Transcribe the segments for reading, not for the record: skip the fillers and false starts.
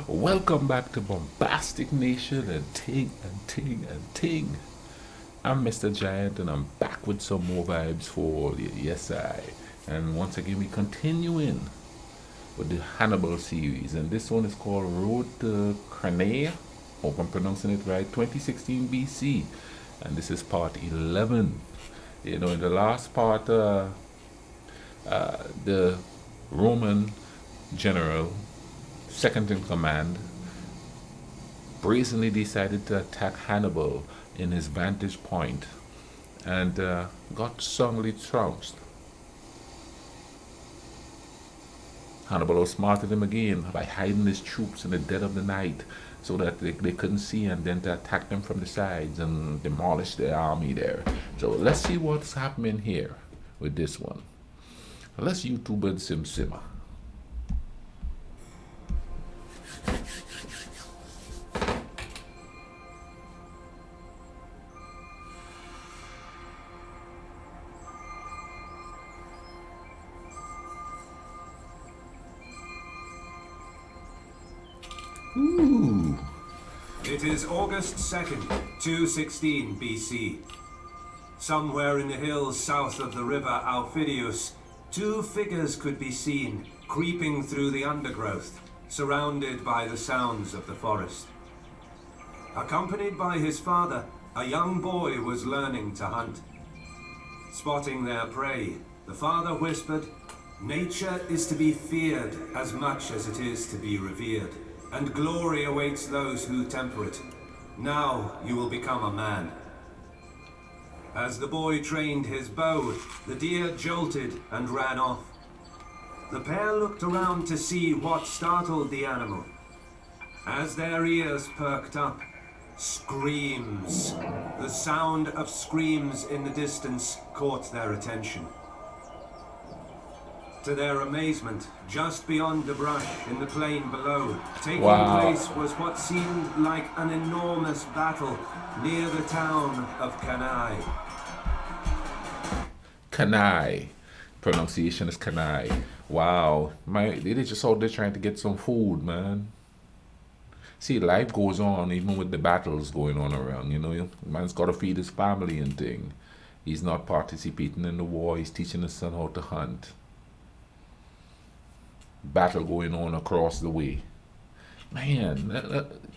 Welcome back to Bombastic Nation and Ting and Ting and Ting. I'm Mr. Giant and I'm back with some more vibes for all you. Yes, I. And once again, we continuing with the Hannibal series, and this one is called Road to Cannae. Hope I'm pronouncing it right. 2016 BC, and this is part 11. You know, in the last part, the Roman general, second in command, brazenly decided to attack Hannibal in his vantage point and got strongly trounced. Hannibal outsmarted him again by hiding his troops in the dead of the night so that they couldn't see, and then to attack them from the sides and demolish their army there. So let's see what's happening here with this one. Let's YouTube and simmer. Ooh. It is August 2nd, 216 BC. Somewhere in the hills south of the river Aufidius, two figures could be seen creeping through the undergrowth, surrounded by the sounds of the forest. Accompanied by his father, a young boy was learning to hunt. Spotting their prey, the father whispered, "Nature is to be feared as much as it is to be revered, and glory awaits those who temper it. Now you will become a man." As the boy trained his bow, the deer jolted and ran off. The pair looked around to see what startled the animal. As their ears perked up, screams. The sound of screams in the distance caught their attention. To their amazement, just beyond the brush in the plain below, taking place was what seemed like an enormous battle near the town of Cannae. Cannae. Pronunciation is Cannae. Wow. They just out there trying to get some food, man. See, life goes on even with the battles going on around, you know. Man's got to feed his family and thing. He's not participating in the war. He's teaching his son how to hunt. Battle going on across the way. Man,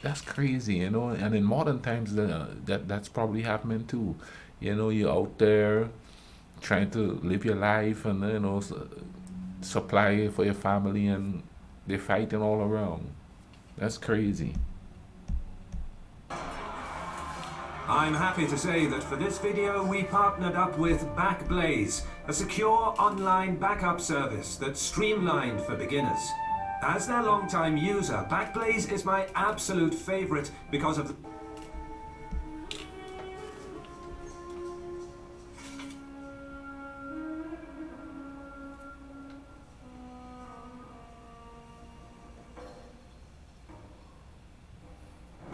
that's crazy, you know. And in modern times, that's probably happening too. You know, you're out there trying to live your life and, you know, supply for your family, and they're fighting all around. That's crazy. I'm happy to say that for this video we partnered up with Backblaze, a secure online backup service that's streamlined for beginners. As their longtime user, Backblaze is my absolute favorite because of the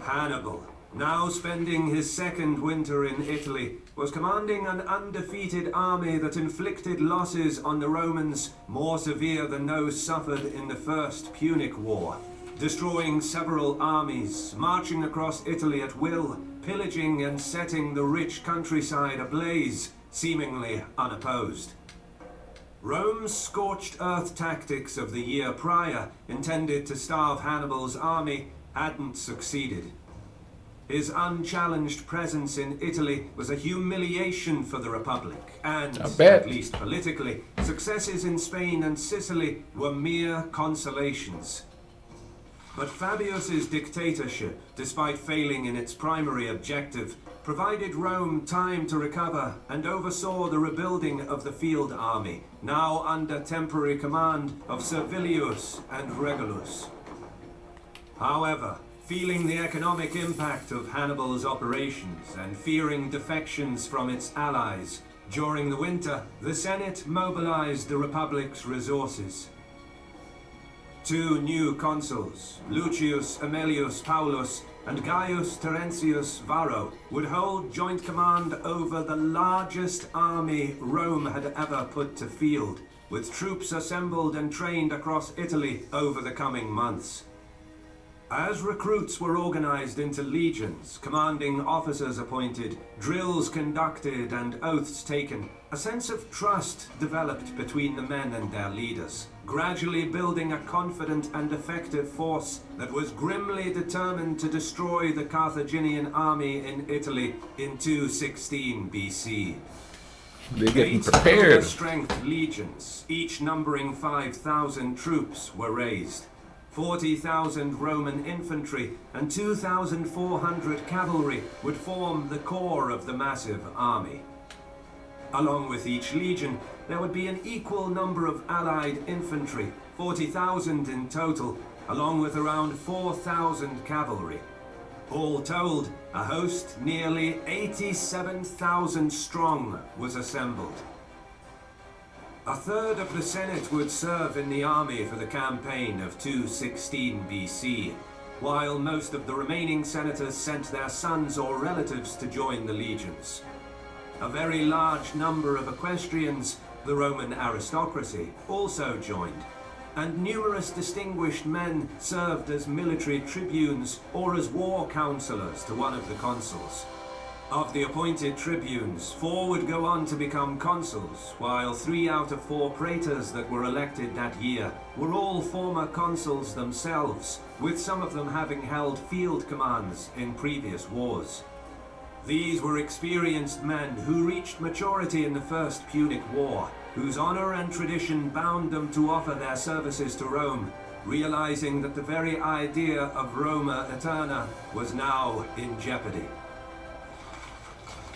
Hannibal, now spending his second winter in Italy, was commanding an undefeated army that inflicted losses on the Romans more severe than those suffered in the First Punic War, destroying several armies, marching across Italy at will, pillaging and setting the rich countryside ablaze, seemingly unopposed. Rome's scorched earth tactics of the year prior, intended to starve Hannibal's army, hadn't succeeded. His unchallenged presence in Italy was a humiliation for the Republic, and, at least politically, successes in Spain and Sicily were mere consolations. But Fabius's dictatorship, despite failing in its primary objective, provided Rome time to recover and oversaw the rebuilding of the field army, now under temporary command of Servilius and Regulus. However, feeling the economic impact of Hannibal's operations and fearing defections from its allies, during the winter, the Senate mobilized the Republic's resources. Two new consuls, Lucius Aemilius Paulus and Gaius Terentius Varro, would hold joint command over the largest army Rome had ever put to field, with troops assembled and trained across Italy over the coming months. As recruits were organized into legions, commanding officers appointed, drills conducted, and oaths taken, a sense of trust developed between the men and their leaders, gradually building a confident and effective force that was grimly determined to destroy the Carthaginian army in Italy in 216 BC. They're getting 8 prepared. strength legions, each numbering 5,000 troops, were raised. 40,000 Roman infantry and 2,400 cavalry would form the core of the massive army. Along with each legion, there would be an equal number of allied infantry, 40,000 in total, along with around 4,000 cavalry. All told, a host nearly 87,000 strong was assembled. A third of the Senate would serve in the army for the campaign of 216 BC, while most of the remaining senators sent their sons or relatives to join the legions. A very large number of equestrians, the Roman aristocracy, also joined, and numerous distinguished men served as military tribunes or as war counselors to one of the consuls. Of the appointed tribunes, 4 would go on to become consuls, while 3 out of 4 praetors that were elected that year were all former consuls themselves, with some of them having held field commands in previous wars. These were experienced men who reached maturity in the First Punic War, whose honor and tradition bound them to offer their services to Rome, realizing that the very idea of Roma Eterna was now in jeopardy.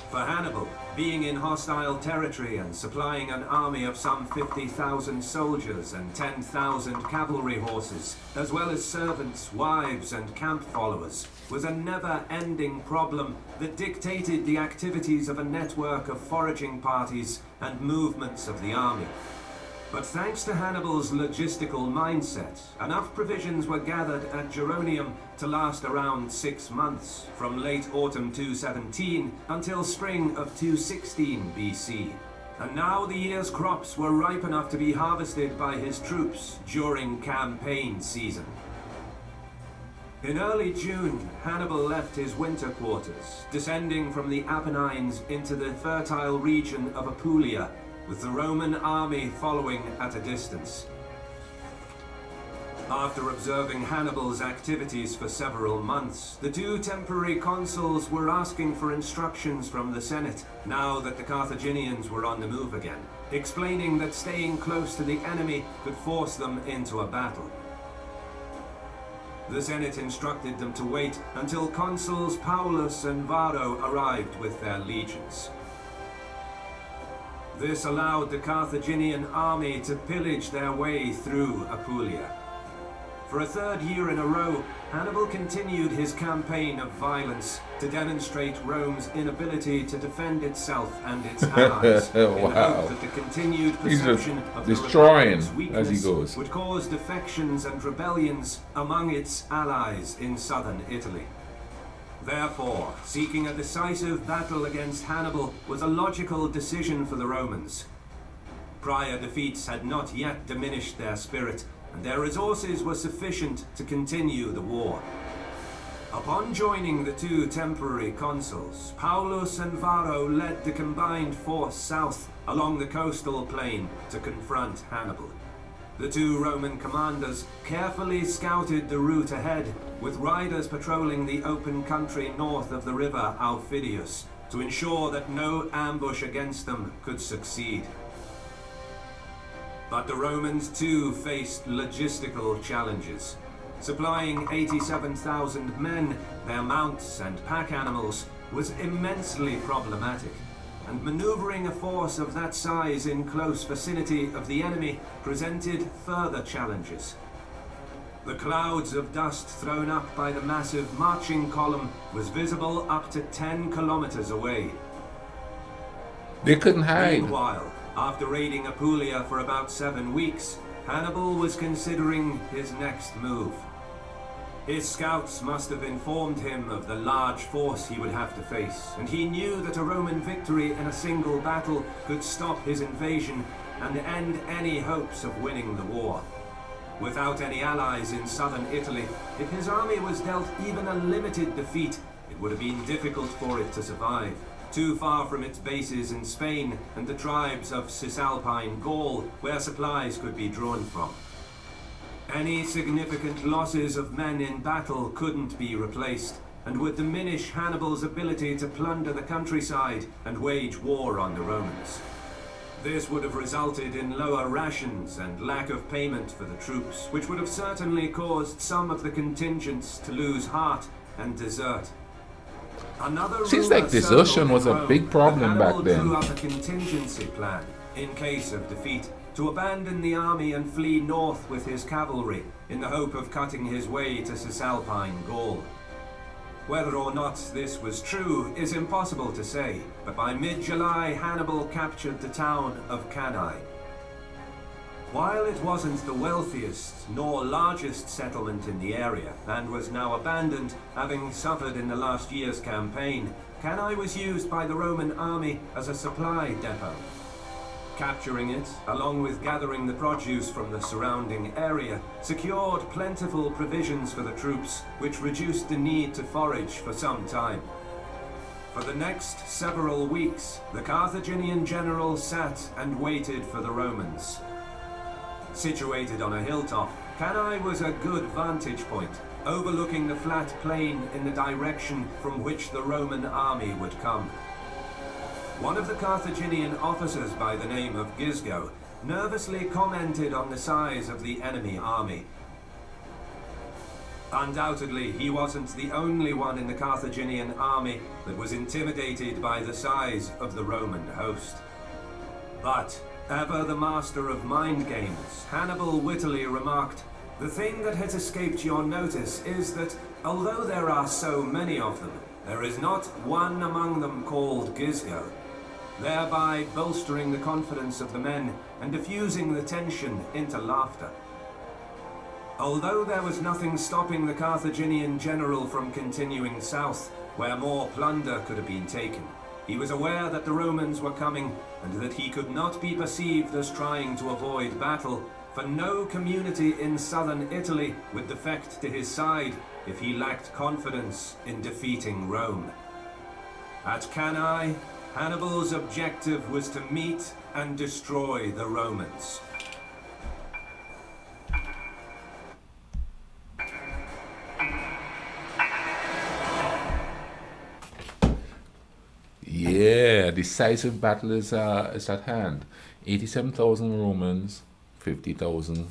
For Hannibal, being in hostile territory and supplying an army of some 50,000 soldiers and 10,000 cavalry horses, as well as servants, wives, and camp followers, was a never-ending problem that dictated the activities of a network of foraging parties and movements of the army. But thanks to Hannibal's logistical mindset, enough provisions were gathered at Geronium to last around 6 months, from late autumn 217 until spring of 216 BC. And now the year's crops were ripe enough to be harvested by his troops during campaign season. In early June, Hannibal left his winter quarters, descending from the Apennines into the fertile region of Apulia, with the Roman army following at a distance. After observing Hannibal's activities for several months, the 2 temporary consuls were asking for instructions from the Senate, now that the Carthaginians were on the move again, explaining that staying close to the enemy could force them into a battle. The Senate instructed them to wait until consuls Paulus and Varro arrived with their legions. This allowed the Carthaginian army to pillage their way through Apulia. For a 3rd year in a row, Hannibal continued his campaign of violence to demonstrate Rome's inability to defend itself and its allies, in the hope that the continued perception of the destroying weakness as he goes would cause defections and rebellions among its allies in southern Italy. Therefore, seeking a decisive battle against Hannibal was a logical decision for the Romans. Prior defeats had not yet diminished their spirit, and their resources were sufficient to continue the war. Upon joining the 2 temporary consuls, Paulus and Varro led the combined force south along the coastal plain to confront Hannibal. The 2 Roman commanders carefully scouted the route ahead, with riders patrolling the open country north of the river Aufidius to ensure that no ambush against them could succeed. But the Romans too faced logistical challenges. Supplying 87,000 men, their mounts and pack animals was immensely problematic, and maneuvering a force of that size in close vicinity of the enemy presented further challenges. The clouds of dust thrown up by the massive marching column was visible up to 10 kilometers away. They couldn't hide. Meanwhile, after raiding Apulia for about 7 weeks, Hannibal was considering his next move. His scouts must have informed him of the large force he would have to face, and he knew that a Roman victory in a single battle could stop his invasion and end any hopes of winning the war. Without any allies in southern Italy, if his army was dealt even a limited defeat, it would have been difficult for it to survive. Too far from its bases in Spain and the tribes of Cisalpine Gaul, where supplies could be drawn from. Any significant losses of men in battle couldn't be replaced, and would diminish Hannibal's ability to plunder the countryside and wage war on the Romans. This would have resulted in lower rations and lack of payment for the troops, which would have certainly caused some of the contingents to lose heart and desert. Seems like desertion was a big problem back then. Drew up a contingency plan, in case of defeat, to abandon the army and flee north with his cavalry, in the hope of cutting his way to Cisalpine Gaul. Whether or not this was true is impossible to say, but by mid-July Hannibal captured the town of Cannae. While it wasn't the wealthiest nor largest settlement in the area, and was now abandoned, having suffered in the last year's campaign, Cannae was used by the Roman army as a supply depot. Capturing it, along with gathering the produce from the surrounding area, secured plentiful provisions for the troops, which reduced the need to forage for some time. For the next several weeks, the Carthaginian general sat and waited for the Romans. Situated on a hilltop, Cannae was a good vantage point, overlooking the flat plain in the direction from which the Roman army would come. One of the Carthaginian officers by the name of Gisgo nervously commented on the size of the enemy army. Undoubtedly, he wasn't the only one in the Carthaginian army that was intimidated by the size of the Roman host. But, ever the master of mind games, Hannibal wittily remarked, "The thing that has escaped your notice is that, although there are so many of them, there is not one among them called Gisgo," thereby bolstering the confidence of the men and diffusing the tension into laughter. Although there was nothing stopping the Carthaginian general from continuing south, where more plunder could have been taken, he was aware that the Romans were coming and that he could not be perceived as trying to avoid battle, for no community in southern Italy would defect to his side if he lacked confidence in defeating Rome. At Cannae, Hannibal's objective was to meet and destroy the Romans. Yeah, decisive battle is at hand. 87,000 Romans, 50,000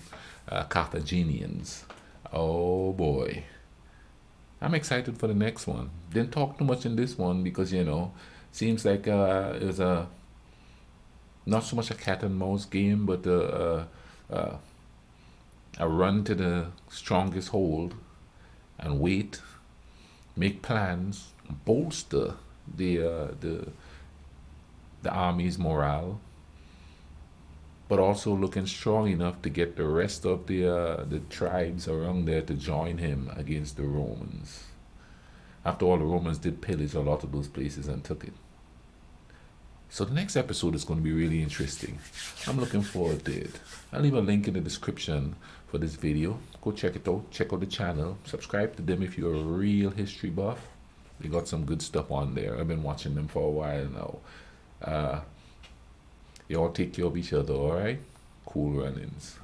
Carthaginians. Oh boy. I'm excited for the next one. Didn't talk too much in this one because, seems like it was not so much a cat and mouse game, but a run to the strongest hold and wait, make plans, bolster the army's morale, but also looking strong enough to get the rest of the tribes around there to join him against the Romans. After all, the Romans did pillage a lot of those places and took it. So the next episode is going to be really interesting. I'm looking forward to it. I'll leave a link in the description for this video. Go check it out. Check out the channel. Subscribe to them if you're a real history buff. They got some good stuff on there. I've been watching them for a while now. You all take care of each other, alright? Cool runnings.